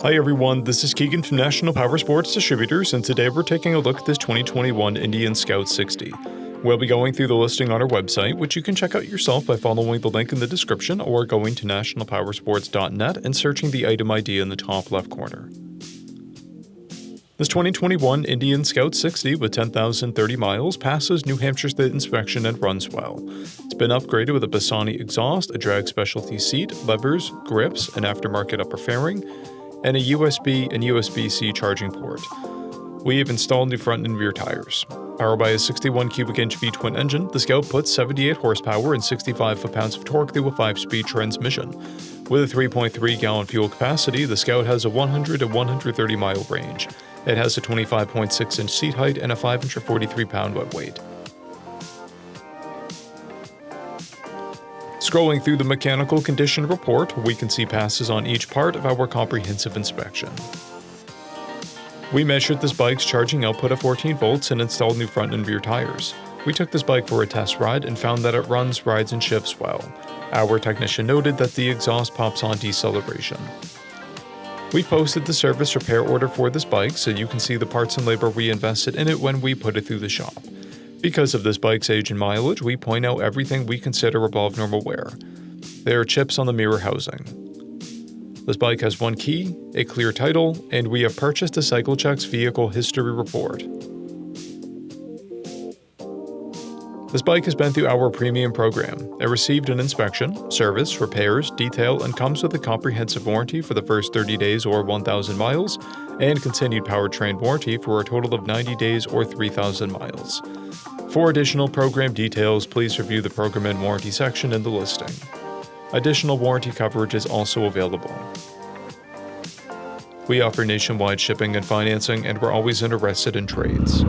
Hi everyone, this is Keegan from National Powersports Distributors, and today we're taking a look at this 2021 Indian Scout 60. We'll be going through the listing on our website, which you can check out yourself by following the link in the description or going to nationalpowersports.net and searching the item ID in the top left corner. This 2021 Indian Scout 60 with 10,030 miles passes New Hampshire State inspection and runs well. It's been upgraded with a Bassani exhaust, a drag specialty seat, levers, grips, an aftermarket upper fairing, and a USB and USB-C charging port. We have installed new front and rear tires. Powered by a 61 cubic inch V-twin engine, the Scout puts 78 horsepower and 65 foot-pounds of torque through a 5-speed transmission. With a 3.3 gallon fuel capacity, the Scout has a 100 to 130 mile range. It has a 25.6 inch seat height and a 543 pound wet weight. Scrolling through the mechanical condition report, we can see passes on each part of our comprehensive inspection. We measured this bike's charging output at 14 volts and installed new front and rear tires. We took this bike for a test ride and found that it runs, rides, and shifts well. Our technician noted that the exhaust pops on deceleration. We've posted the service repair order for this bike so you can see the parts and labor we invested in it when we put it through the shop. Because of this bike's age and mileage, we point out everything we consider above normal wear. There are chips on the mirror housing. This bike has one key, a clear title, and we have purchased a CycleCheck's vehicle history report. This bike has been through our premium program. It received an inspection, service, repairs, detail, and comes with a comprehensive warranty for the first 30 days or 1,000 miles, and continued powertrain warranty for a total of 90 days or 3,000 miles. For additional program details, please review the program and warranty section in the listing. Additional warranty coverage is also available. We offer nationwide shipping and financing, and we're always interested in trades.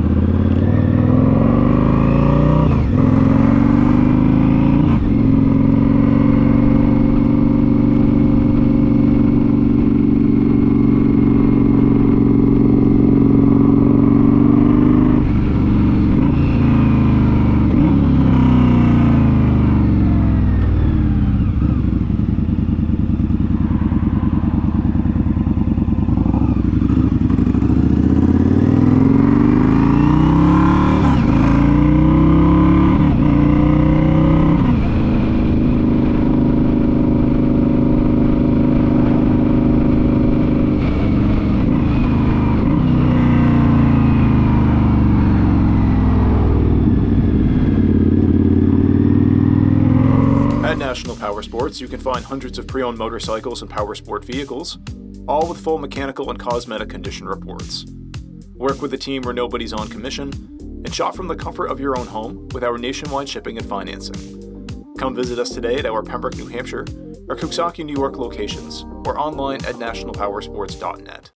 At National Powersports, you can find hundreds of pre-owned motorcycles and powersport vehicles, all with full mechanical and cosmetic condition reports. Work with a team where nobody's on commission, and shop from the comfort of your own home with our nationwide shipping and financing. Come visit us today at our Pembroke, New Hampshire, or Coxsackie, New York locations, or online at nationalpowersports.net.